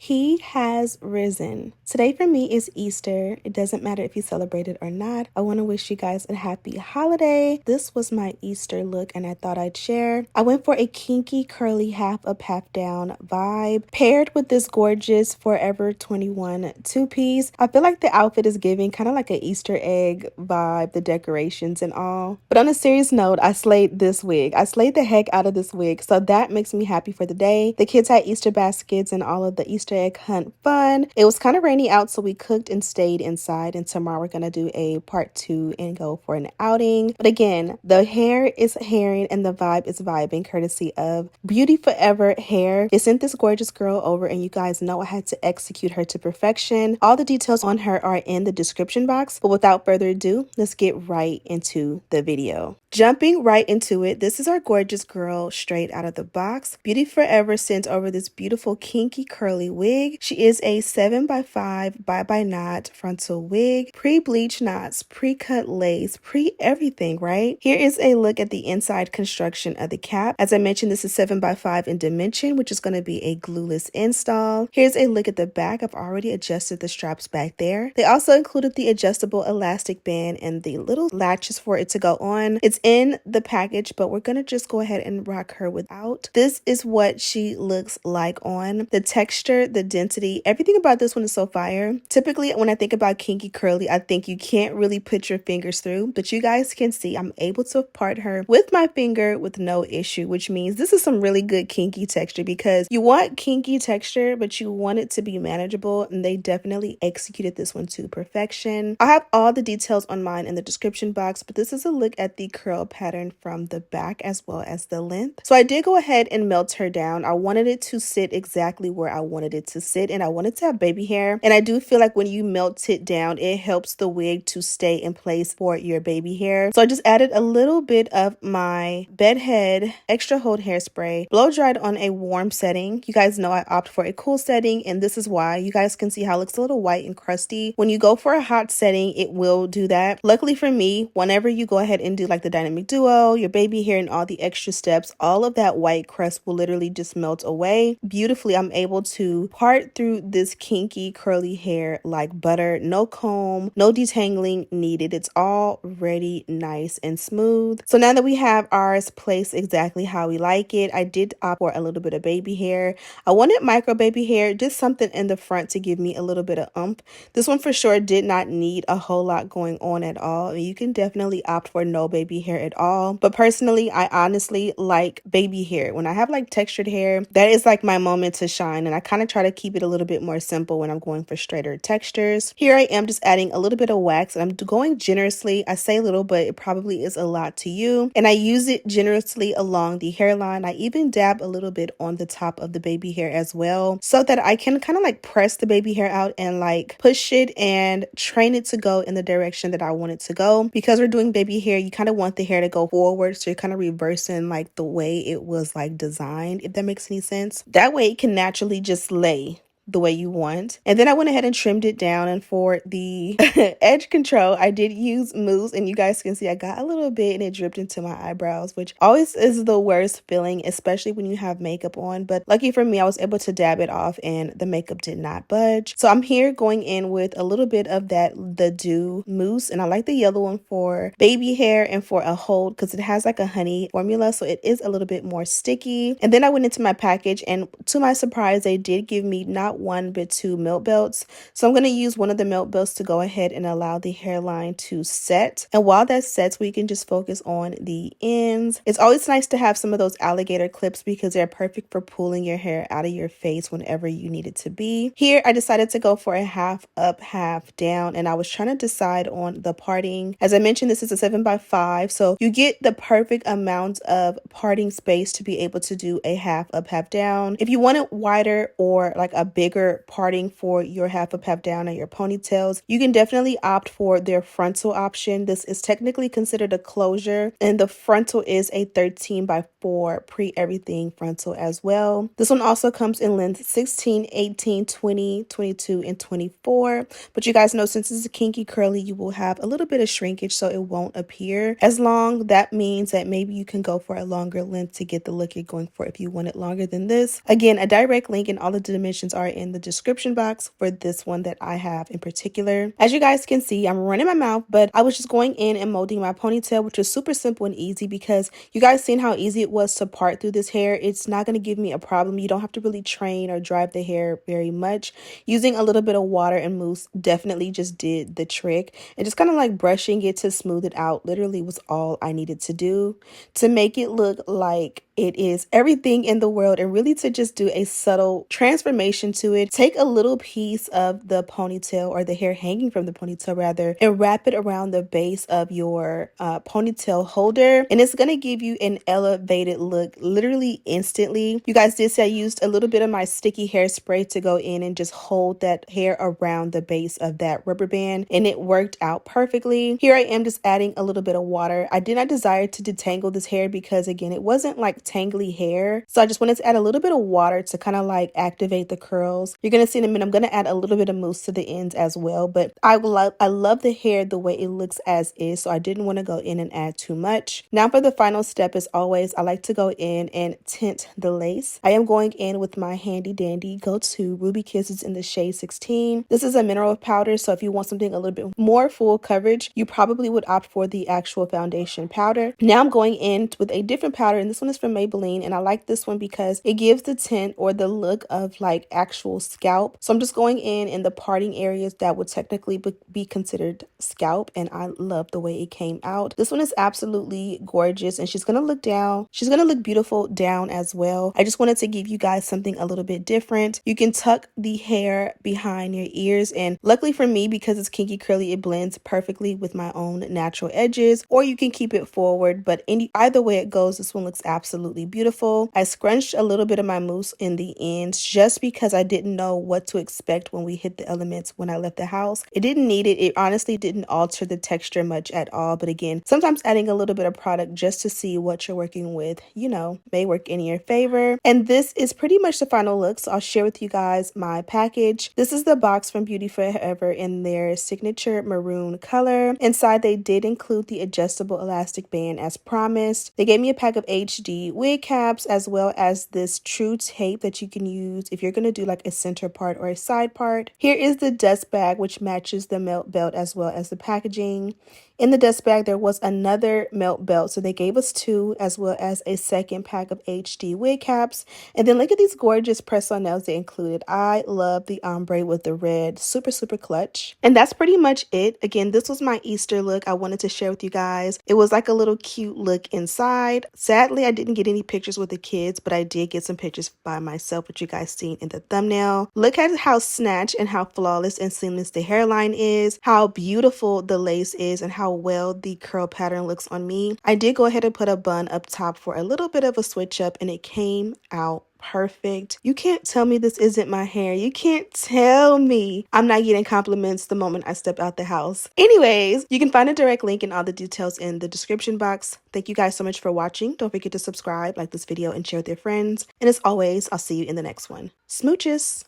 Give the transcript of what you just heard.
He has risen. Today for me is Easter. It doesn't matter if you celebrate it or not. I want to wish you guys a happy holiday. This was my Easter look and I thought I'd share. I went for a kinky curly half up half down vibe paired with this gorgeous Forever 21 two-piece. I feel like the outfit is giving kind of like an Easter egg vibe, the decorations and all. But on a serious note, I slayed this wig. I slayed the heck out of this wig, so that makes me happy for the day. The kids had Easter baskets and all of the Easter egg hunt fun. It was kind of rainy out, so we cooked and stayed inside, and tomorrow we're gonna do a part 2 and go for an outing. But again, the hair is hairing and the vibe is vibing, courtesy of Beautyforever hair. They sent this gorgeous girl over, and you guys know I had to execute her to perfection. All the details on her are in the description box, but without further ado, let's get right into the video. Jumping right into it, this is our gorgeous girl straight out of the box. Beautyforever sent over this beautiful kinky curly wig. She is a 7x5 bye-bye knot frontal wig, pre-bleach knots, pre-cut lace, pre-everything, right? Here is a look at the inside construction of the cap. As I mentioned, this is 7x5 in dimension, which is going to be a glueless install. Here's a look at the back. I've already adjusted the straps back there. They also included the adjustable elastic band and the little latches for it to go on. It's in the package, but we're gonna just go ahead and rock her without. This is what she looks like on. The texture, the density, everything about this one is so fire. Typically when I think about kinky curly, I think you can't really put your fingers through, but you guys can see I'm able to part her with my finger with no issue, which means this is some really good kinky texture, because you want kinky texture but you want it to be manageable, and they definitely executed this one to perfection. I have all the details on mine in the description box, but this is a look at the curl pattern from the back as well as the length. So I did go ahead and melt her down. I wanted it to sit exactly where I wanted it to sit, and I wanted to have baby hair, and I do feel like when you melt it down, it helps the wig to stay in place for your baby hair. So I just added a little bit of my Bedeck extra hold hairspray, blow dried on a warm setting. You guys know I opt for a cool setting, and this is why. You guys can see how it looks a little white and crusty. When you go for a hot setting, it will do that. Luckily for me, whenever you go ahead and do like the dynamic duo, your baby hair, and all the extra steps, all of that white crust will literally just melt away. Beautifully, I'm able to part through this kinky curly hair like butter. No comb, no detangling needed. It's already nice and smooth. So now that we have ours placed exactly how we like it, I did opt for a little bit of baby hair. I wanted micro baby hair, just something in the front to give me a little bit of oomph. This one for sure did not need a whole lot going on at all. You can definitely opt for no baby hair at all, but personally I honestly like baby hair. When I have like textured hair, that is like my moment to shine, and I kind of try to keep it a little bit more simple when I'm going for straighter textures. Here I am just adding a little bit of wax, and I'm going generously. I say little, but it probably is a lot to you, and I use it generously along the hairline. I even dab a little bit on the top of the baby hair as well, so that I can kind of like press the baby hair out and like push it and train it to go in the direction that I want it to go. Because we're doing baby hair, you kind of want the hair to go forward, so you're kind of reversing like the way it was like designed, if that makes any sense. That way it can naturally just lay the way you want. And then I went ahead and trimmed it down, and for the edge control I did use mousse, and you guys can see I got a little bit and it dripped into my eyebrows, which always is the worst feeling, especially when you have makeup on. But lucky for me, I was able to dab it off and the makeup did not budge. So I'm here going in with a little bit of the dew mousse, and I like the yellow one for baby hair and for a hold, because it has like a honey formula, so it is a little bit more sticky. And then I went into my package, and to my surprise, they did give me not one but two melt belts. So I'm going to use one of the melt belts to go ahead and allow the hairline to set, and while that sets, we can just focus on the ends. It's always nice to have some of those alligator clips, because they're perfect for pulling your hair out of your face whenever you need it to be. Here I decided to go for a half up half down, and I was trying to decide on the parting. As I mentioned, this is a 7x5, so you get the perfect amount of parting space to be able to do a half up half down. If you want it wider or like a bigger parting for your half up half down and your ponytails, you can definitely opt for their frontal option. This is technically considered a closure, and the frontal is a 13x4 pre everything frontal as well. This one also comes in length 16, 18, 20, 22, and 24, but you guys know since it's a kinky curly, you will have a little bit of shrinkage, so it won't appear as long. That means that maybe you can go for a longer length to get the look you're going for if you want it longer than this. Again, a direct link and all the dimensions are in the description box for this one that I have in particular. As you guys can see, I'm running my mouth, but I was just going in and molding my ponytail, which was super simple and easy because you guys seen how easy it was to part through this hair. It's not going to give me a problem. You don't have to really train or drive the hair very much. Using a little bit of water and mousse definitely just did the trick, and just kind of like brushing it to smooth it out literally was all I needed to do to make it look like it is everything in the world, and really to just do a subtle transformation to it. Take a little piece of the ponytail, or the hair hanging from the ponytail rather, and wrap it around the base of your ponytail holder, and it's gonna give you an elevated look literally instantly. You guys did see I used a little bit of my sticky hairspray to go in and just hold that hair around the base of that rubber band, and it worked out perfectly. Here I am just adding a little bit of water. I did not desire to detangle this hair because again, it wasn't like tangly hair, so I just wanted to add a little bit of water to kind of like activate the curls. You're gonna see in a minute I'm gonna add a little bit of mousse to the ends as well, but I love the hair the way it looks as is, so I didn't want to go in and add too much. Now for the final step, as always, I like to go in and tint the lace. I am going in with my handy dandy go-to Ruby Kisses in the shade 16. This is a mineral powder, so if you want something a little bit more full coverage, you probably would opt for the actual foundation powder. Now I'm going in with a different powder, and this one is from Maybelline, and I like this one because it gives the tint or the look of like actual scalp. So I'm just going in the parting areas that would technically be considered scalp, and I love the way it came out. This one is absolutely gorgeous, and she's gonna look beautiful down as well. I just wanted to give you guys something a little bit different. You can tuck the hair behind your ears, and luckily for me, because it's kinky curly, it blends perfectly with my own natural edges, or you can keep it forward, but either way it goes, this one looks absolutely beautiful. I scrunched a little bit of my mousse in the ends just because I didn't know what to expect when we hit the elements when I left the house. It didn't need it. It honestly didn't alter the texture much at all, but again, sometimes adding a little bit of product just to see what you're working with, you know, may work in your favor. And this is pretty much the final look, so I'll share with you guys my package. This is the box from Beautyforever in their signature maroon color. Inside they did include the adjustable elastic band as promised. They gave me a pack of HD wig caps, as well as this true tape that you can use if you're going to do like a center part or a side part. Here is the dust bag, which matches the melt belt as well as the packaging. In the dust bag, there was another melt belt, so they gave us two, as well as a second pack of HD wig caps. And then look at these gorgeous press-on nails they included. I love the ombre with the red, super clutch. And that's pretty much it. Again, this was my Easter look I wanted to share with you guys. It was like a little cute look inside. Sadly, I didn't get any pictures with the kids, but I did get some pictures by myself, which you guys seen in the thumbnail. Look at how snatched and how flawless and seamless the hairline is, how beautiful the lace is, and how well the curl pattern looks on me. I did go ahead and put a bun up top for a little bit of a switch up, and it came out perfect. You can't tell me this isn't my hair. You can't tell me I'm not getting compliments the moment I step out the house. Anyways, you can find a direct link and all the details in the description box. Thank you guys so much for watching. Don't forget to subscribe, like this video, and share with your friends. And as always, I'll see you in the next one. Smooches!